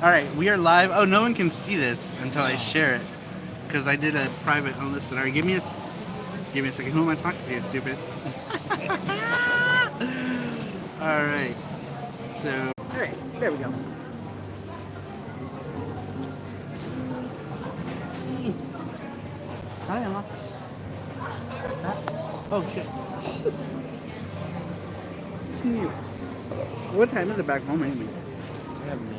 Alright, we are live. Oh, no one can see this until I share it. Because I did a private unlisted. Alright, give me a second. Who am I talking to, you stupid? Alright. So. Alright, there we go. How do I unlock this? Oh shit. What time is it back home anyway? I have no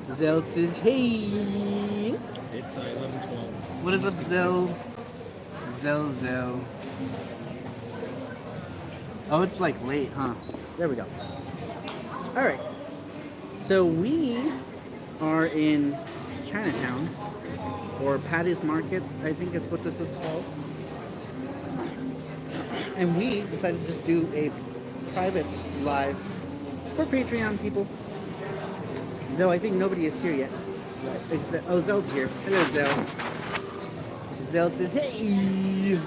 idea. Zell says, hey! It's 11:12. What is up, Zell? Zell. Oh, it's like late, huh? There we go. Alright. So we are in Chinatown, or Patty's Market, I think is what this is called. And we decided to just do a private live for Patreon people. Though I think nobody is here yet. Oh, Zell's here. Hello, Zell. Zell says, hey!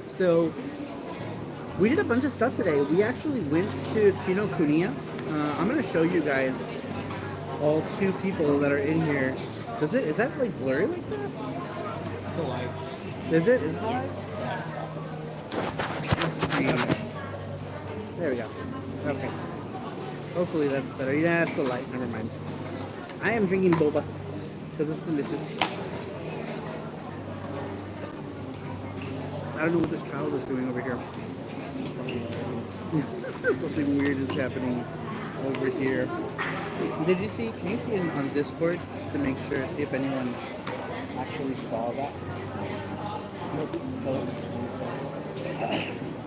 So, we did a bunch of stuff today. We actually went to Kinokuniya. I'm going to show you guys all two people that are in here. Is that like blurry like that? It's a light. Is it? Is it light? Let's see. There we go. Okay. Hopefully that's better. Yeah, it's the light. Never mind. I am drinking boba because it's delicious. I don't know what this child is doing over here. Something weird is happening over here. Did you see? Can you see on Discord to make sure, see if anyone actually saw that?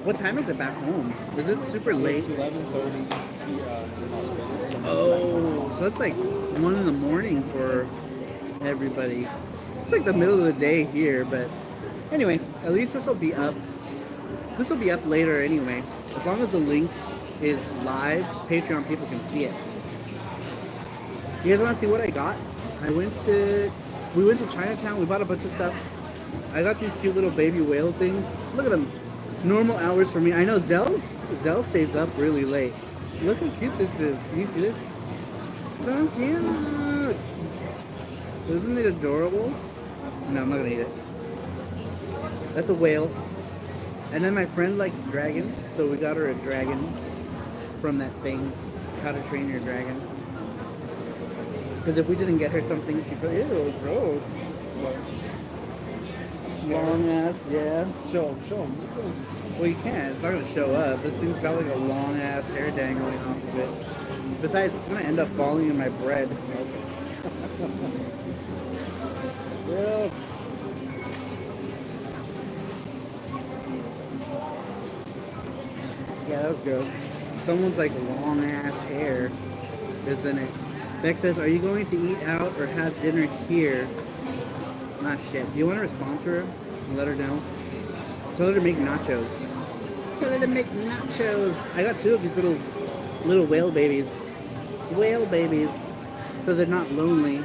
What time is it back home? Is it super late? It's 11:30. Oh, so it's like 1 in the morning for everybody. It's like the middle of the day here, but anyway, at least this will be up. This will be up later anyway. As long as the link is live, Patreon people can see it. You guys want to see what I got? We went to Chinatown. We bought a bunch of stuff. I got these cute little baby whale things. Look at them. Normal hours for me. I know Zell stays up really late. Look how cute this is. Can you see this? So cute. Isn't it adorable? No, I'm not gonna eat it. That's a whale. And then my friend likes dragons, so we got her a dragon from that thing, How to Train Your Dragon. Because if we didn't get her something, she'd go, ew, gross. Long ass, yeah. Show them. Well, you can't. It's not going to show up. This thing's got like a long ass hair dangling off of it. Besides, it's going to end up falling in my bread. Yeah. Yeah, that was gross. Someone's like long ass hair, isn't it? Beck says, are you going to eat out or have dinner here? Ah, shit. Do you want to respond to her and let her know? Tell her to make nachos. Tell her to make nachos. I got 2 of these little whale babies. Whale babies. So they're not lonely.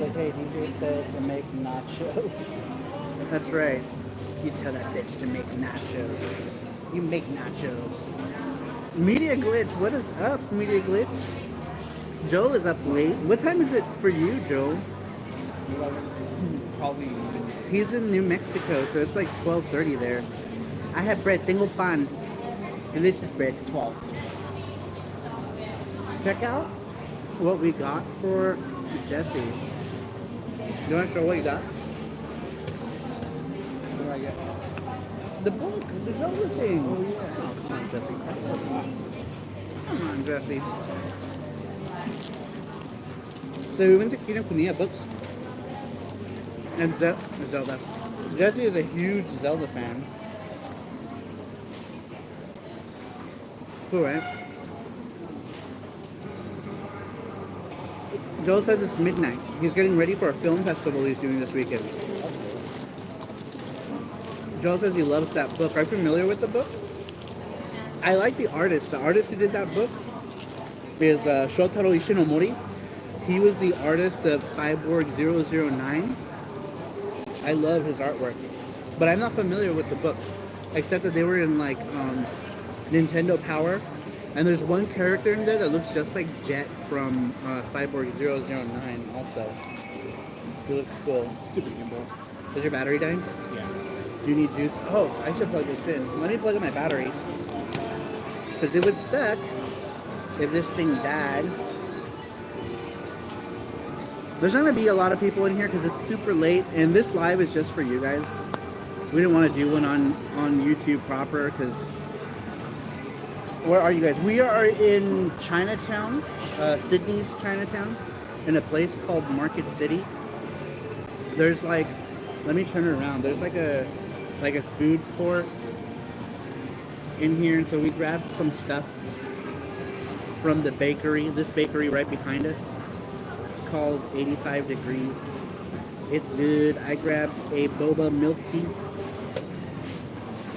Like, hey, DJ said to make nachos. That's right. You tell that bitch to make nachos. You make nachos. Media Glitch, what is up, Media Glitch? Joel is up late. What time is it for you, Joel? Probably. He's in New Mexico, so it's like 12:30 there. I have bread, tengo pan. Delicious bread. 12. Check out what we got for Jesse. You want to show what you got? What do I get? The book, the Zelda thing. Oh, yeah. Oh, come on, Jesse. Come on, Jesse. So we went to Kinokuniya Books. And Zelda. Jesse is a huge Zelda fan. Cool, right? Joel says it's midnight. He's getting ready for a film festival he's doing this weekend. Joel says he loves that book. Are you familiar with the book? I like the artist. The artist who did that book is Shotaro Ishinomori. He was the artist of Cyborg 009. I love his artwork, but I'm not familiar with the book, except that they were in like Nintendo Power, and there's one character in there that looks just like Jet from Cyborg 009. Also, he looks cool. Stupid gimbal. Is your battery dying? Yeah. Do you need juice? Oh, I should plug this in. Let me plug in my battery, because it would suck if this thing died. There's not going to be a lot of people in here because it's super late, and this live is just for you guys. We didn't want to do one on YouTube proper because... Where are you guys? We are in Chinatown, Sydney's Chinatown, in a place called Market City. There's like... Let me turn it around. There's like a food court in here, and so we grabbed some stuff from the bakery, this bakery right behind us. It's called 85 Degrees. It's good. I grabbed a boba milk tea.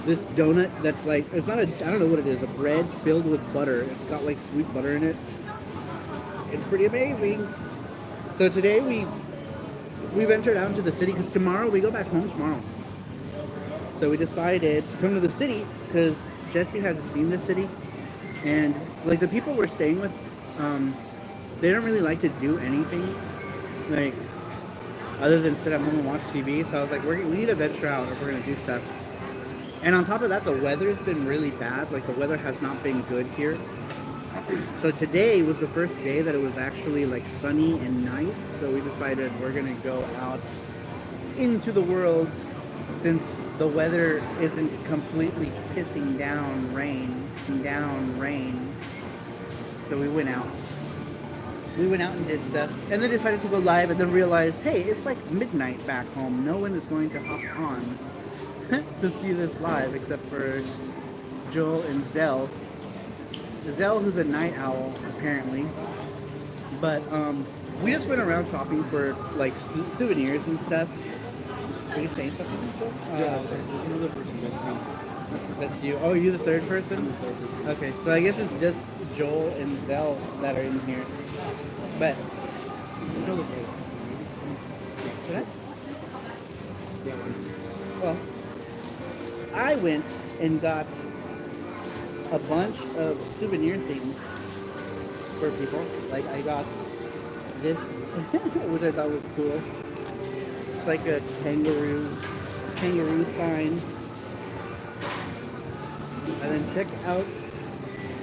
This donut that's like, it's not a, I don't know what it is, a bread filled with butter. It's got like sweet butter in it. It's pretty amazing. So today we ventured out into the city because tomorrow we go back home tomorrow. So we decided to come to the city because Jesse hasn't seen the city, and like the people we're staying with, they don't really like to do anything like other than sit at home and watch TV. So I was like, we need to venture out if we're gonna do stuff. And on top of that, the weather's been really bad. Like the weather has not been good here. So today was the first day that it was actually like sunny and nice. So we decided we're gonna go out into the world since the weather isn't completely pissing down rain. So we went out. We went out and did stuff, and then decided to go live, and then realized, hey, it's like midnight back home. No one is going to hop on to see this live except for Joel and Zell. Zell, who's a night owl, apparently. But we just went around shopping for like souvenirs and stuff. Are you saying something, Joel? Yeah, there's another person. That's me. That's you. Oh, you the third person? I'm the third person. Okay, so I guess it's just Joel and Zell that are in here. But Show this way. should I? That one. Well, I went and got a bunch of souvenir things for people. Like I got this, which I thought was cool. It's like a kangaroo sign. And then check out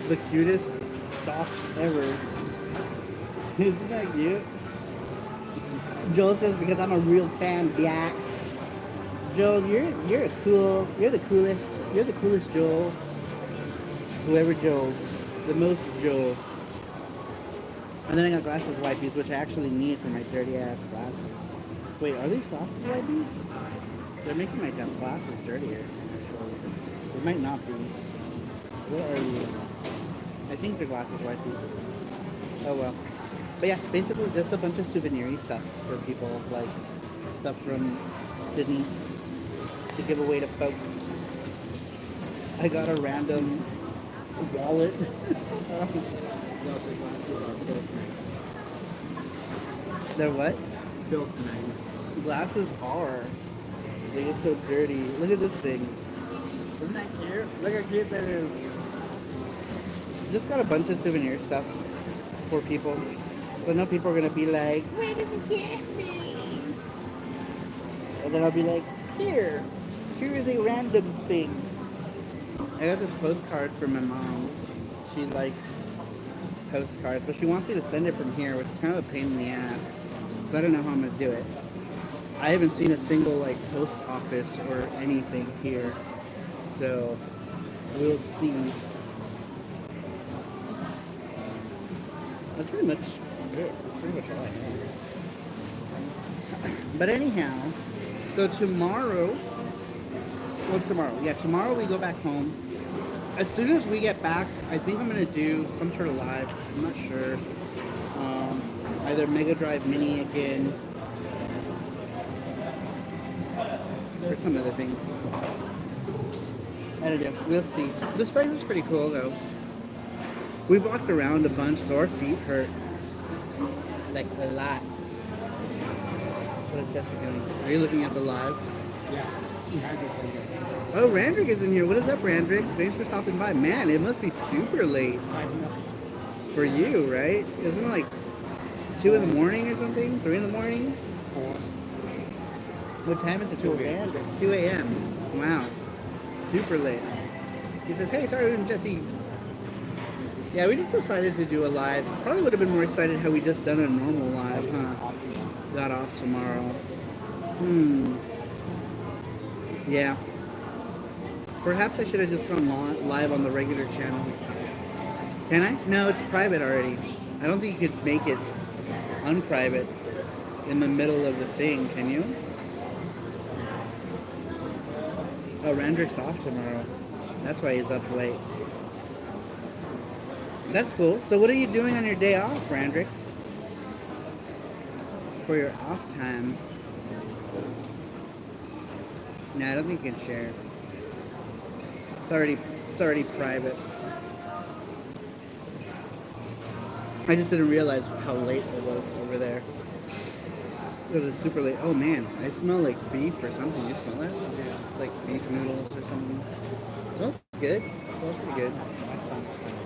the cutest socks ever. Isn't that cute? Joel says because I'm a real fan, biax. Joel, you're the coolest. You're the coolest Joel. Whoever Joel, the most Joel. And then I got glasses wipes, which I actually need for my dirty ass glasses. Wait, are these glasses wipes? They're making my damn glasses dirtier. Actually, it might not be. What are you? I think they're glasses wipes. Oh well. But yeah, basically just a bunch of souvenir stuff for people, like stuff from Sydney to give away to folks. I got a random wallet. Glasses are filth magnets. They're what? Filth magnets. Glasses are. They get so dirty. Look at this thing. Isn't that cute? Look how cute that is. Just got a bunch of souvenir stuff for people. So no people are gonna be like, where did you get me? And then I'll be like, here's a random thing. I got this postcard from my mom. She likes postcards, but she wants me to send it from here, which is kind of a pain in the ass. So I don't know how I'm gonna do it. I haven't seen a single like post office or anything here. So we'll see. That's pretty much it. That's pretty much all I have. But anyhow, so tomorrow, what's tomorrow? Yeah, tomorrow we go back home. As soon as we get back, I think I'm going to do some sort of live. I'm not sure. Either Mega Drive Mini again, or some other thing. I don't know. We'll see. This place is pretty cool, though. We've walked around a bunch, so our feet hurt. Like a lot. What is Jesse doing? Are you looking at the live? Yeah. Randrick's in here. Oh, Randrick is in here. What is up, Randrick? Thanks for stopping by. Man, it must be super late I know. for you, right? Isn't it like 2 in the morning or something? 3 in the morning? 4. What time is it? 2 for a.m. Randrick? 2 a.m. Wow. Super late. He says, hey, sorry, I'm Jesse. Yeah, we just decided to do a live. Probably would have been more excited had we just done a normal live, huh? Got off tomorrow. Yeah. Perhaps I should have just gone live on the regular channel. Can I? No, it's private already. I don't think you could make it unprivate in the middle of the thing, can you? Oh, Randrick's off tomorrow. That's why he's up late. That's cool. So what are you doing on your day off, Randrick? For your off time? No, I don't think you can share. It's already private. I just didn't realize how late it was over there. It was super late. Oh man, I smell like beef or something. You smell that? Yeah. It's like beef noodles or something. It smells good. It smells pretty good. My son's kind of.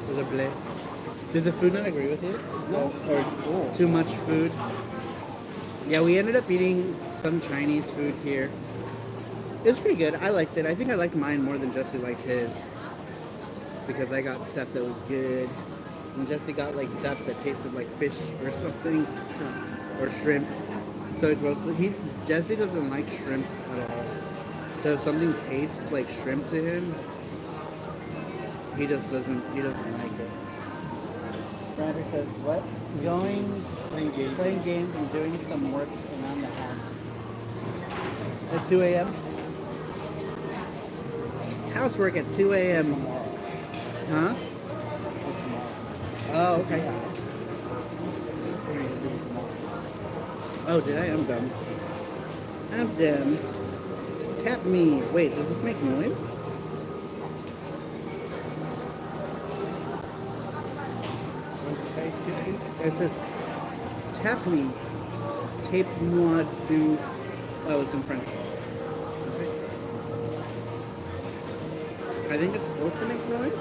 There's a bleh. Did the food not agree with you? No. Or too much food? Yeah, we ended up eating some Chinese food here. It was pretty good. I liked it. I think I liked mine more than Jesse liked his. Because I got stuff that was good. And Jesse got like stuff that tasted like fish or something. Or shrimp. So it was, Jesse doesn't like shrimp at all. So if something tastes like shrimp to him, he doesn't like it. Brandon says, what? Playing games and doing some works around the house. At 2 a.m.? Housework at 2 a.m. Huh? Oh, okay. Oh, did I? I'm dumb. I'm dumb. Tap me. Wait, does this make noise? What does it say today? It says, tap me. Tape moi du. Oh, it's in French. I think it's supposed to make noise.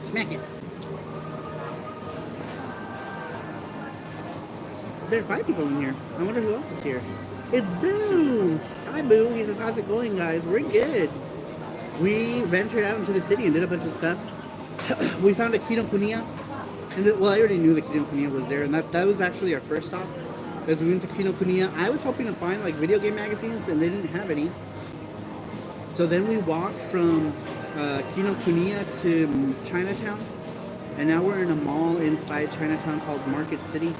Smack it. There are 5 people in here. I wonder who else is here. It's Boo! Hi, Boo. He says, how's it going, guys? We're good. We ventured out into the city and did a bunch of stuff. We found a Kinokuniya. And well, I already knew the Kinokuniya was there, and that was actually our first stop. As we went to Kinokuniya, I was hoping to find like video game magazines, and they didn't have any. So then we walked from Kinokuniya to Chinatown, and now we're in a mall inside Chinatown called Market City.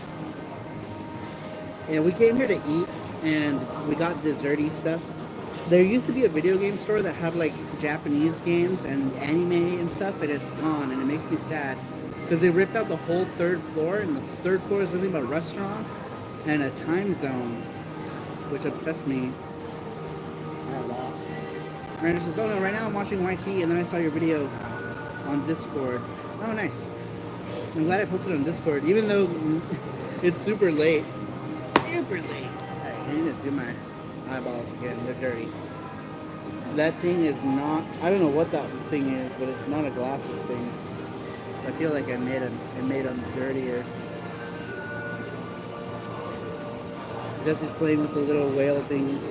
And we came here to eat, and we got desserty stuff. There used to be a video game store that had like Japanese games and anime and stuff, and it's gone, and it makes me sad. Because they ripped out the whole 3rd floor, and the 3rd floor is nothing but restaurants and a time zone, which upsets me. I lost. Miranda says, oh no, right now I'm watching YT, and then I saw your video on Discord. Oh, nice. I'm glad I posted on Discord, even though it's super late. Super late. Alright, I need to do my eyeballs again. They're dirty. That thing is not, I don't know what that thing is, but it's not a glasses thing. I feel like I made them dirtier. Jesse's playing with the little whale things.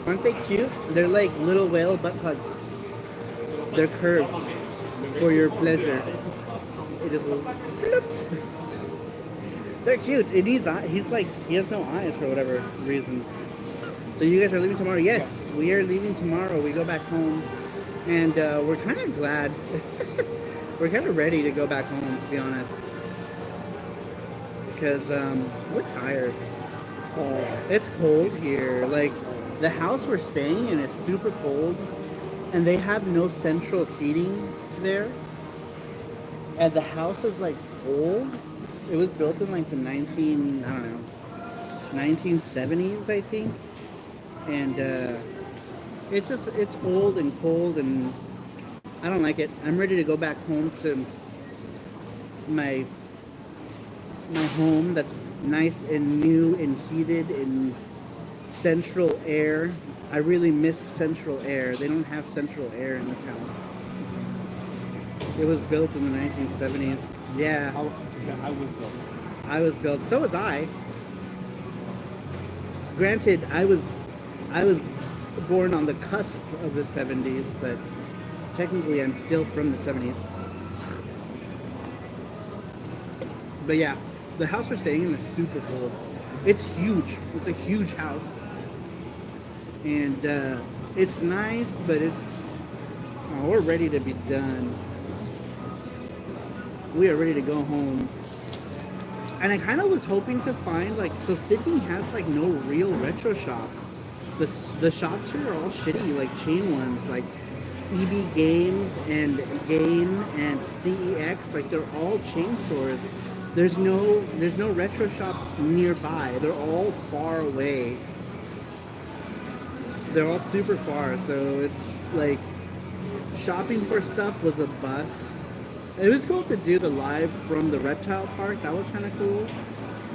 Aren't they cute? They're like little whale butt plugs. They're curved for your pleasure. It just goes. Bloop. They're cute. It needs eyes. He has no eyes for whatever reason. So you guys are leaving tomorrow? Yes, we are leaving tomorrow. We go back home, and we're kind of glad. We're kind of ready to go back home, to be honest, because we're tired. It's cold. It's cold here. Like the house we're staying in is super cold, and they have no central heating there. And the house is like old. It was built in like the 1970s, I think. And it's old and cold, and I don't like it. I'm ready to go back home to my my home that's nice and new and heated and central air. I really miss central air. They don't have central air in this house. It was built in the 1970s. Yeah, I was built. I was built. So was I. Granted, I was born on the cusp of the 70s, but technically I'm still from the 70s. But yeah, the house we're staying in is super cool. It's huge. It's a huge house. And it's nice, but we're ready to be done. We are ready to go home. And I kind of was hoping to find like, so Sydney has like no real retro shops. The shops here are all shitty, like chain ones, like EB Games and Game and CEX. Like they're all chain stores. There's no retro shops nearby. They're all far away. They're all super far, so it's like shopping for stuff was a bust. It was cool to do the live from the reptile park. That was kind of cool,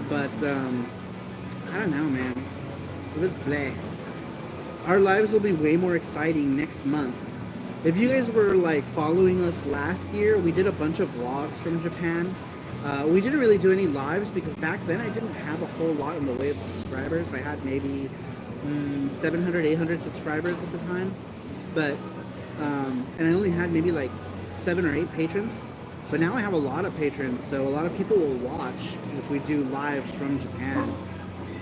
but I don't know, man. It was bleh. Our lives will be way more exciting next month. If you guys were like following us last year, we did a bunch of vlogs from Japan. We didn't really do any lives because back then I didn't have a whole lot in the way of subscribers. I had maybe 700, 800 subscribers at the time, but and I only had maybe like 7 or 8 patrons. But now I have a lot of patrons, so a lot of people will watch if we do lives from Japan.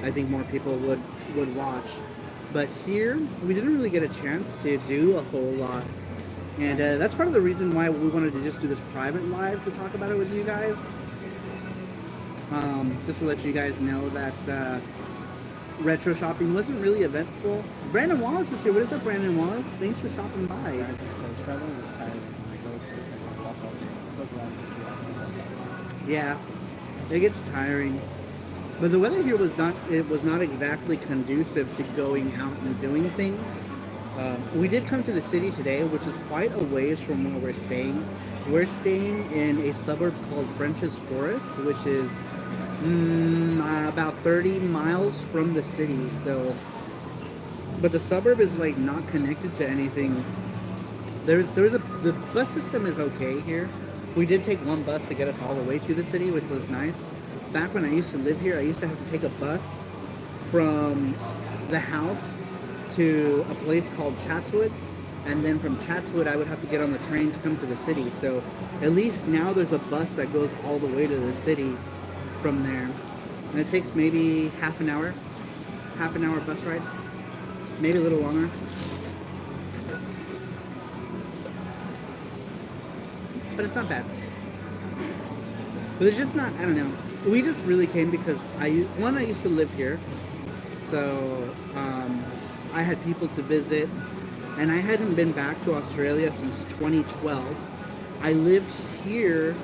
I think more people would watch. But here, we didn't really get a chance to do a whole lot. And that's part of the reason why we wanted to just do this private live to talk about it with you guys. Just to let you guys know that retro shopping wasn't really eventful. Brandon Wallace is here. What is up, Brandon Wallace? Thanks for stopping by. So I was traveling this time when I go to the walk up. I'm so glad that you asked me that. Yeah, it gets tiring. But the weather here was not exactly conducive to going out and doing things. We did come to the city today, which is quite a ways from where we're staying. We're staying in a suburb called French's Forest, which is about 30 miles from the city. So, but the suburb is like not connected to anything. The bus system is okay here. We did take one bus to get us all the way to the city, which was nice. Back when I used to live here, I used to have to take a bus from the house to a place called Chatswood, and then from Chatswood I would have to get on the train to come to the city. So at least now there's a bus that goes all the way to the city from there, and it takes maybe half an hour bus ride, maybe a little longer. But it's not bad. But it's just not, I don't know. We just really came because I used to live here, so I had people to visit, and I hadn't been back to Australia since 2012. I lived here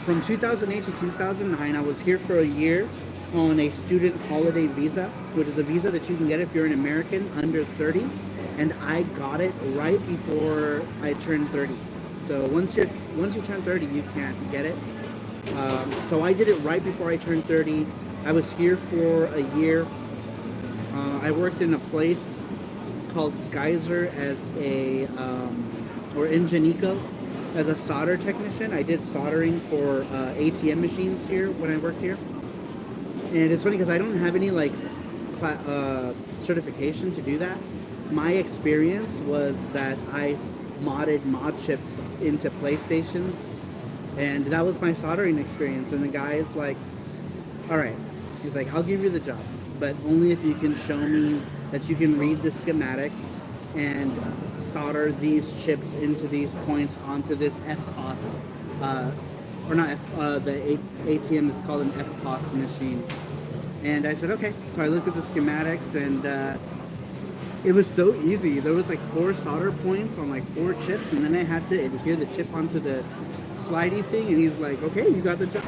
from 2008 to 2009. I was here for a year on a student holiday visa, which is a visa that you can get if you're an American under 30, and I got it right before I turned 30. So once you turn 30, you can't get it. So I did it right before I turned 30. I was here for a year. I worked in a place called Skyzer as or in Janico as a solder technician. I did soldering for ATM machines here when I worked here. And it's funny because I don't have any like certification to do that. My experience was that I modded mod chips into PlayStations, and that was my soldering experience. And the guy is like, all right, he's like, I'll give you the job, but only if you can show me that you can read the schematic and solder these chips into these points onto this FPOS, or not the ATM, it's called an FPOS machine. And I said, okay. So I looked at the schematics, and it was so easy. There was like 4 solder points on like 4 chips, and then I had to adhere the chip onto the slidey thing, and he's like, okay, you got the job.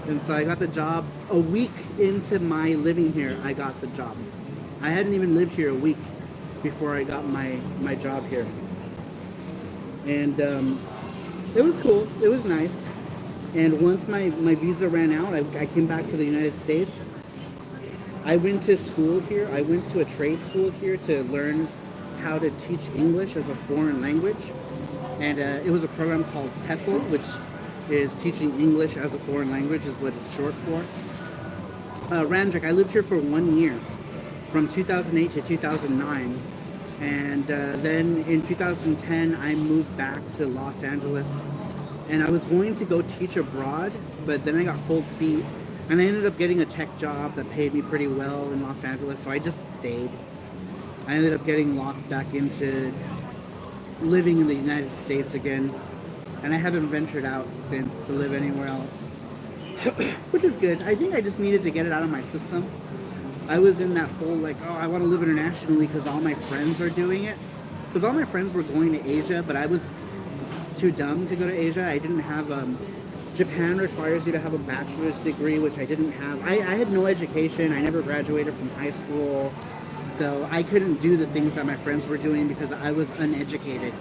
And so I got the job a week into my living here. I got the job. I hadn't even lived here a week before I got my job here. And it was cool. It was nice. And once my visa ran out, I came back to the United States. I went to school here. I went to a trade school here to learn how to teach English as a foreign language. And it was a program called TEFL, which is teaching English as a foreign language, is what it's short for. Randrick, I lived here for 1 year, from 2008 to 2009. And then in 2010, I moved back to Los Angeles. And I was going to go teach abroad, but then I got cold feet. And I ended up getting a tech job that paid me pretty well in Los Angeles, so I just stayed. I ended up getting locked back into living in the United States again. And I haven't ventured out since to live anywhere else. Which is good. I think I just needed to get it out of my system. I was in that whole like, oh, I want to live internationally because all my friends are doing it. Because all my friends were going to Asia, but I was too dumb to go to Asia. I didn't have Japan requires you to have a bachelor's degree, which I didn't have. I had no education. I never graduated from high school. So I couldn't do the things that my friends were doing because I was uneducated.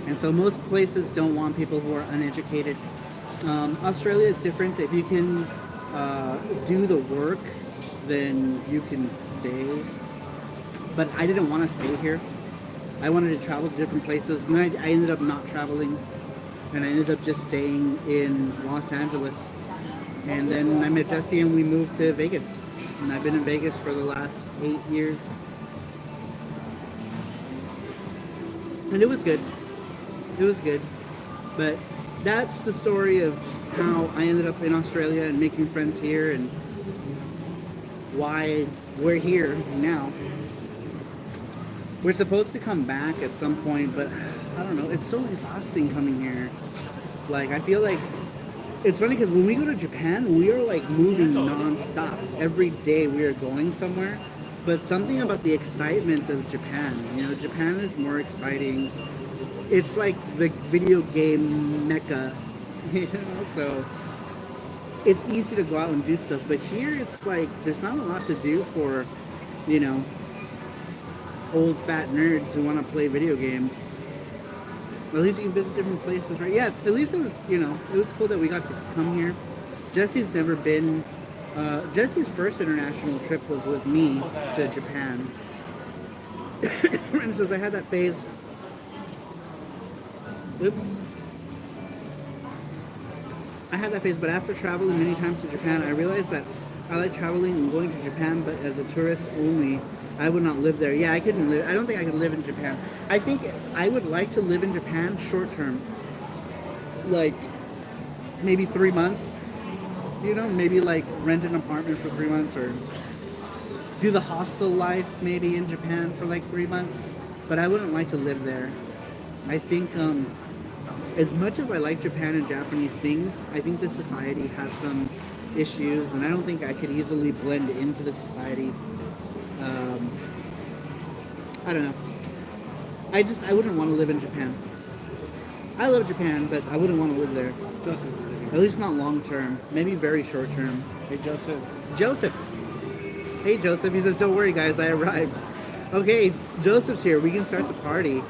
And so most places don't want people who are uneducated. Australia is different. If you can do the work, then you can stay. But I didn't want to stay here. I wanted to travel to different places. And I ended up not traveling. And I ended up just staying in Los Angeles. And then I met Jesse and we moved to Vegas. And I've been in Vegas for the last 8 years. And it was good. It was good. But that's the story of how I ended up in Australia and making friends here and why we're here now. We're supposed to come back at some point, but I don't know. It's so exhausting coming here. Like, I feel like it's funny because when we go to Japan, we are like moving non-stop. Every day we are going somewhere. But something about the excitement of Japan, Japan is more exciting. It's like the video game mecca, so it's easy to go out and do stuff. But here it's like there's not a lot to do for, old fat nerds who want to play video games. At least you can visit different places, right? Yeah, at least it was, it was cool that we got to come here. Jesse's never been, Jesse's first international trip was with me to Japan. And since I had that phase, I had that phase, but after traveling many times to Japan, I realized that I like traveling and going to Japan, but as a tourist only. I would not live there. Yeah, I couldn't live. I don't think I could live in Japan. I think I would like to live in Japan short term. Like, maybe 3 months. Maybe like rent an apartment for 3 months or do the hostel life maybe in Japan for like 3 months. But I wouldn't like to live there. I think as much as I like Japan and Japanese things, I think the society has some issues, and I don't think I could easily blend into the society. I don't know. I wouldn't want to live in Japan. I love Japan, but I wouldn't want to live there. Joseph is in here. At least not long term. Maybe very short term. Hey, Joseph. Joseph. Hey, Joseph. He says, don't worry, guys. I arrived. Okay, Joseph's here. We can start the party.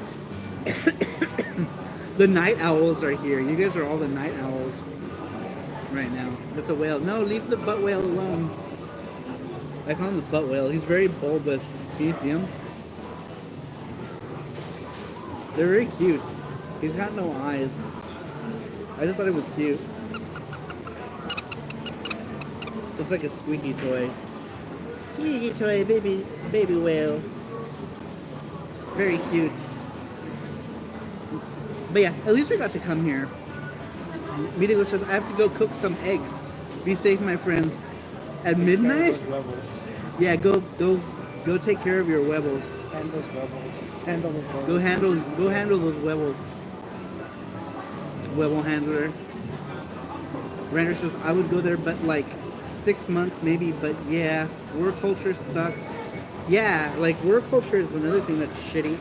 The night owls are here. You guys are all the night owls right now. That's a whale. No, leave the butt whale alone. I call him the butt whale. He's very bulbous. Can you see him? They're very cute. He's got no eyes. I just thought it was cute. Looks like a squeaky toy. Squeaky toy, baby whale. Very cute. But yeah, at least we got to come here. Be delicious. I have to go cook some eggs. Be safe, my friends. At midnight? Yeah, go take care of your webbles. And those rebels. Handle those rebels. Go handle those webbles. Webble handler. Rander says I would go there, but like 6 months maybe. But yeah, work culture sucks. Yeah, like work culture is another thing that's shitty.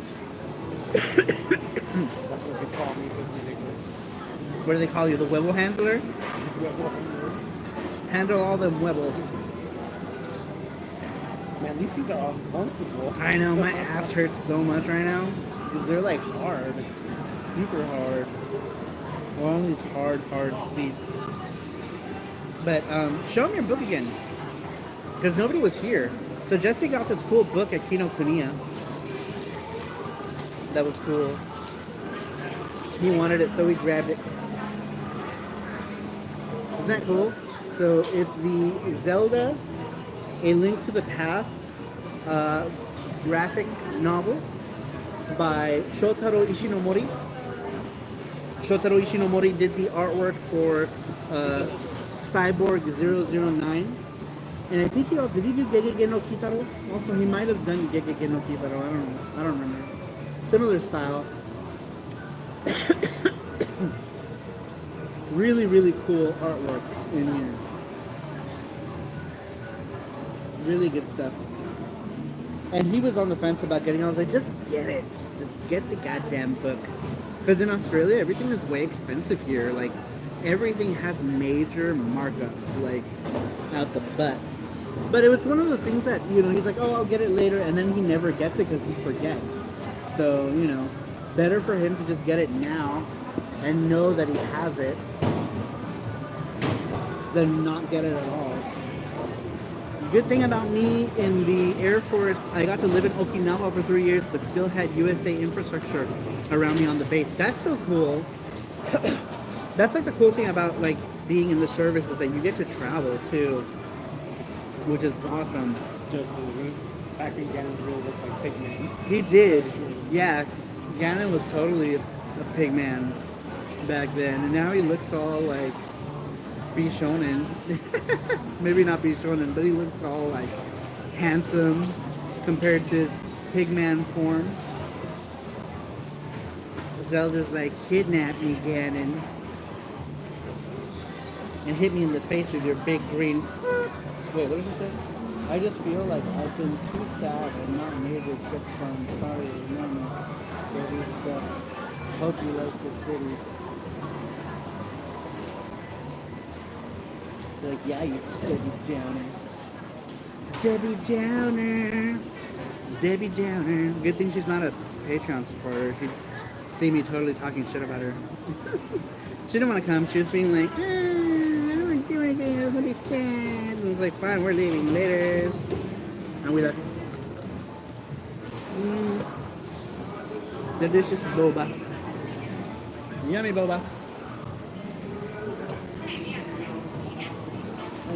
That's what they call me. It's ridiculous. What do they call you? The webble handler? Rebel handler. Handle all the webbles. Man, these seats are all comfortable. I know, my ass hurts so much right now. Because they're like hard. Super hard. We're on these hard seats. But show them your book again, because nobody was here. So Jesse got this cool book at Kinokuniya. That was cool. He wanted it, so we grabbed it. Isn't that cool? So it's the Zelda, A Link to the Past graphic novel by Shotaro Ishinomori. Shotaro Ishinomori did the artwork for Cyborg 009. And I think did he do Gegege no Kitaro? Also, he might have done Gegege no Kitaro. I don't remember. Similar style. Really, really cool artwork in here. Really good stuff. And he was on the fence about getting it. I was like, just get it. Just get the goddamn book. Because in Australia, everything is way expensive here. Like, everything has major markup, like, out the butt. But it was one of those things that, he's like, oh, I'll get it later. And then he never gets it because he forgets. So, better for him to just get it now and know that he has it than not get it at all. Good thing about me in the Air Force, I got to live in Okinawa for 3 years, but still had USA infrastructure around me on the base. That's so cool. That's like the cool thing about like being in the service is that you get to travel too, which is awesome. Just back when Ganon really looked like Pigman. He did, yeah. Ganon was totally a pig man back then, and now he looks all like Bishonen. Maybe not Bishonen, but he looks all like handsome compared to his pigman form. Zelda's like, kidnap me, Ganon, and hit me in the face with your big green. Wait, what did he say? I just feel like I've been too sad and not made a trip from. Sorry, remember, dirty stuff. Hope you like the city. Like, yeah, you Debbie Downer. Debbie Downer. Debbie Downer. Good thing she's not a Patreon supporter. She'd see me totally talking shit about her. She didn't want to come. She was being like, I don't want to do anything. I was going to be sad. And I was like, fine, we're leaving later. And we left. Delicious boba. Yummy boba.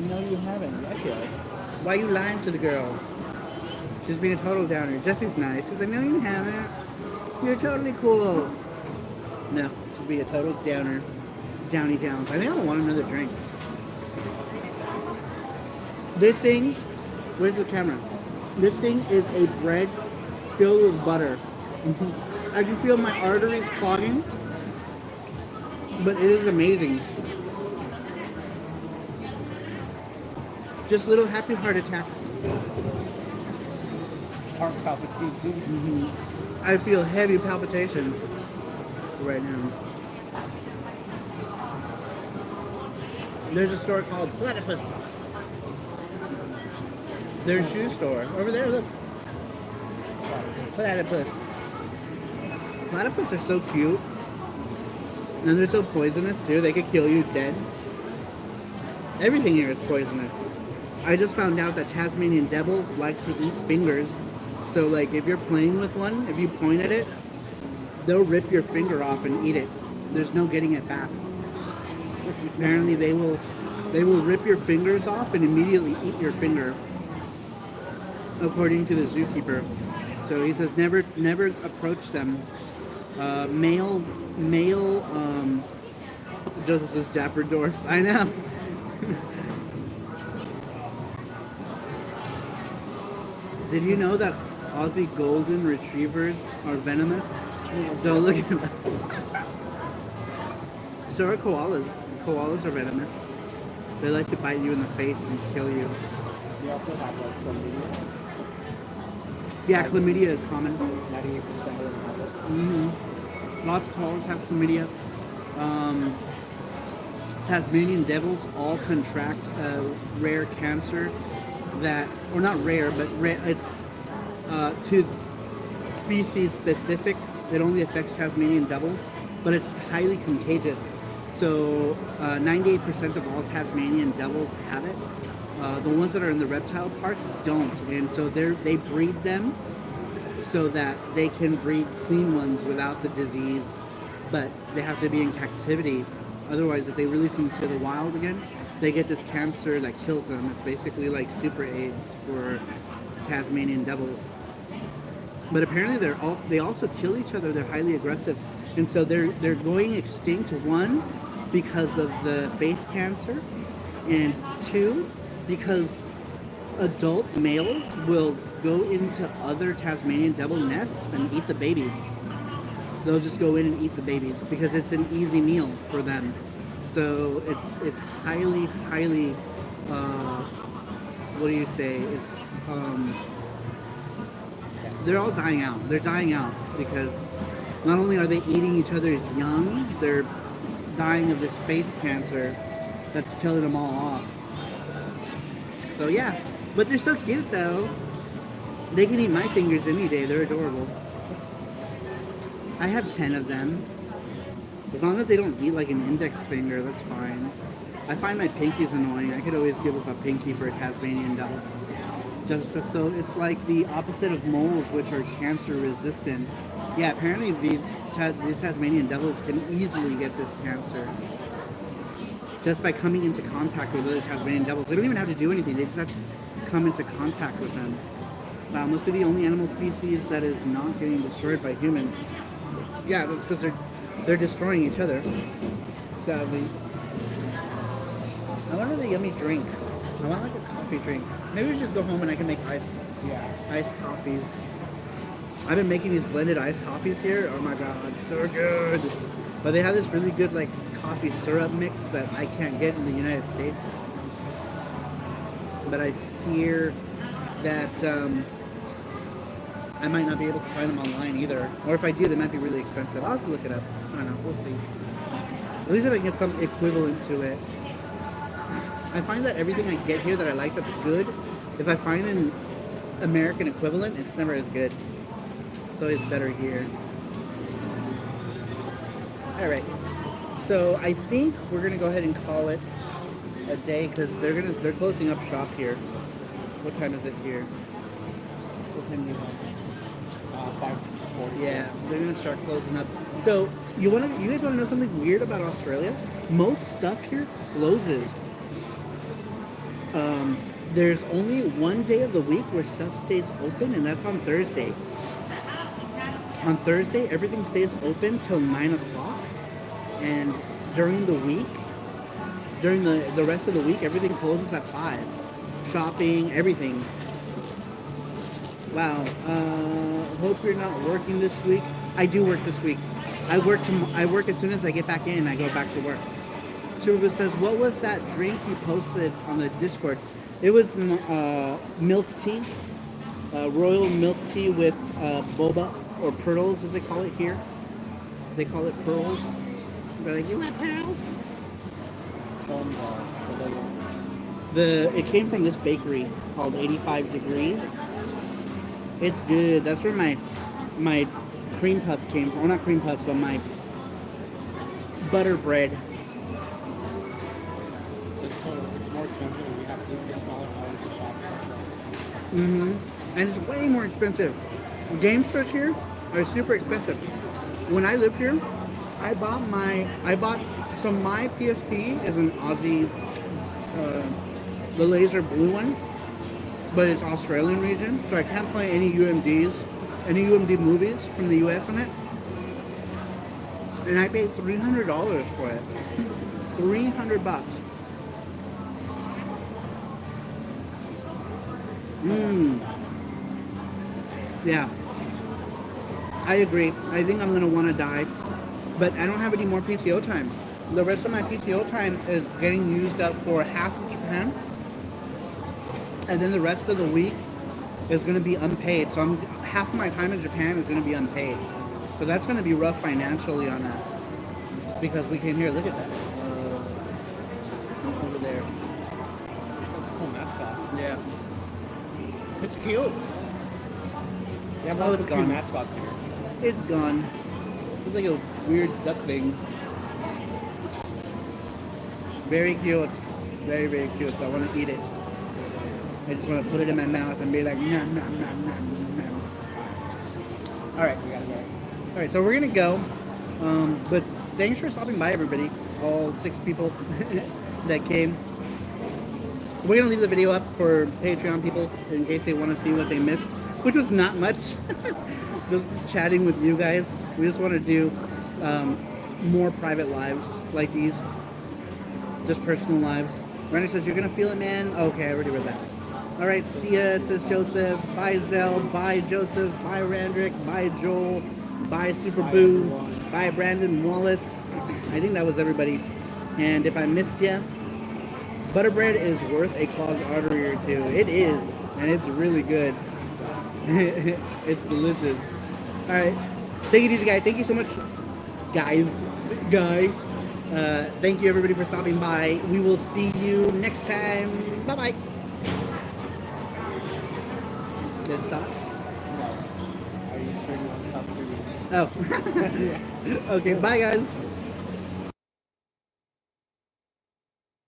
No, you haven't. Yes, you have. Why are you lying to the girl? She's being a total downer. Jesse's nice. She's like, no, you haven't. You're totally cool. No, she's being a total downer. Downy downs. I think I want another drink. This thing, where's the camera? This thing is a bread filled with butter. I can feel my arteries clogging, but it is amazing. Just little happy heart attacks. Heart palpitating. Mm-hmm. I feel heavy palpitations right now. There's a store called Platypus. Their shoe store. Over there, look. Platypus. Platypus are so cute. And they're so poisonous too. They could kill you dead. Everything here is poisonous. I just found out that Tasmanian devils like to eat fingers. So like if you're playing with one, if you point at it, they'll rip your finger off and eat it. There's no getting it back. Apparently they will rip your fingers off and immediately eat your finger. According to the zookeeper. So he says never approach them. Male Joseph says Dapperdorf. I know. Did you know that Aussie golden retrievers are venomous? Don't look at them. So are koalas. Koalas are venomous. They like to bite you in the face and kill you. They also have like chlamydia. Yeah, chlamydia is common. 98% of them have it. Mm-hmm. Lots of koalas have chlamydia. Tasmanian devils all contract a rare cancer that, or not rare, but it's to species specific. It only affects Tasmanian devils, but it's highly contagious. So 98% of all Tasmanian devils have it. The ones that are in the reptile park don't, and so they breed them so that they can breed clean ones without the disease, but they have to be in captivity. Otherwise, if they release them to the wild again, they get this cancer that kills them. It's basically like super AIDS for Tasmanian devils. But apparently, they also kill each other. They're highly aggressive, and so they're going extinct. One, because of the face cancer, and two, because adult males will go into other Tasmanian devil nests and eat the babies. They'll just go in and eat the babies because it's an easy meal for them. So it's highly what do you say? It's they're all dying out. They're dying out because not only are they eating each other's young, they're dying of this face cancer that's killing them all off. So yeah, but they're so cute though. They can eat my fingers any day. They're adorable. I have 10 of them. As long as they don't eat like an index finger, that's fine. I find my pinkies annoying. I could always give up a pinky for a Tasmanian devil. Just so it's like the opposite of moles, which are cancer resistant. Yeah, apparently these Tasmanian devils can easily get this cancer just by coming into contact with other Tasmanian devils. They don't even have to do anything. They just have to come into contact with them. Wow, must be the only animal species that is not getting destroyed by humans. Yeah, that's because they're destroying each other. Sadly. I wanted a yummy drink. I want like a coffee drink. Maybe we should just go home and I can make iced coffees. I've been making these blended iced coffees here. Oh my god, it's so good. But they have this really good like coffee syrup mix that I can't get in the United States. But I fear that I might not be able to find them online either. Or if I do, they might be really expensive. I'll have to look it up. I don't know. We'll see. At least if I can get some equivalent to it. I find that everything I get here that I like that's good, if I find an American equivalent, it's never as good. It's always better here. Alright. So I think we're gonna go ahead and call it a day because they're closing up shop here. What time is it here? What time do you have? 5:40. Yeah, they're gonna start closing up. So you guys wanna know something weird about Australia? Most stuff here closes. There's only one day of the week where stuff stays open, and that's on Thursday. On Thursday, everything stays open till 9 o'clock, and during the week, during the rest of the week, everything closes at 5. Shopping, everything. Wow. Hope you're not working this week. I do work this week. I work as soon as I get back in. I go back to work. Shuba says, "What was that drink you posted on the Discord?" It was milk tea, royal milk tea with boba or pearls, as they call it here. They call it pearls. They're like, "You want pearls?" Show them the logo. It came from this bakery called 85 Degrees. It's good. That's where my cream puff came from. Well, not cream puff, but my butter bread. So it's more expensive and we have to get smaller hours to shop. And it's way more expensive. Game stores here are super expensive. When I lived here, my PSP is an Aussie, the laser blue one, but it's Australian region, so I can't play any UMD movies from the US on it. And I paid $300 for it. $300. Yeah. I agree. I think I'm gonna want to die, but I don't have any more PTO time. The rest of my PTO time is getting used up for half of Japan, and then the rest of the week is gonna be unpaid. So half of my time in Japan is gonna be unpaid. So that's gonna be rough financially on us because we came here. Look at that over there. That's a cool mascot. Yeah. It's cute. Yeah, Oh, lots it's of cute gone. mascots here. It's gone. It's like a weird duck thing. Very cute. Very, very cute. So I want to eat it. I just want to put it in my mouth and be like, nom, nom, nom, nom, nom. All right. We gotta go. All right, so we're going to go. But thanks for stopping by, everybody. All 6 people that came. We're going to leave the video up for Patreon people in case they want to see what they missed, which was not much. Just chatting with you guys. We just want to do more private lives like these. Just personal lives. Randy says, you're going to feel it, man? Okay, I already read that. All right, see ya, says Joseph. Bye, Zell. Bye, Joseph. Bye, Randrick. Bye, Joel. Bye, Super Boo. Bye, Brandon Wallace. I think that was everybody. And if I missed you, Butterbread is worth a clogged artery or two. It is, and it's really good. It's delicious. All right, take it easy, guy. Thank you so much, guys. Guy. Thank you, everybody, for stopping by. We will see you next time. Bye-bye. Did it stop? No. Are you sure you want to stop the video? Oh. Okay, bye, guys.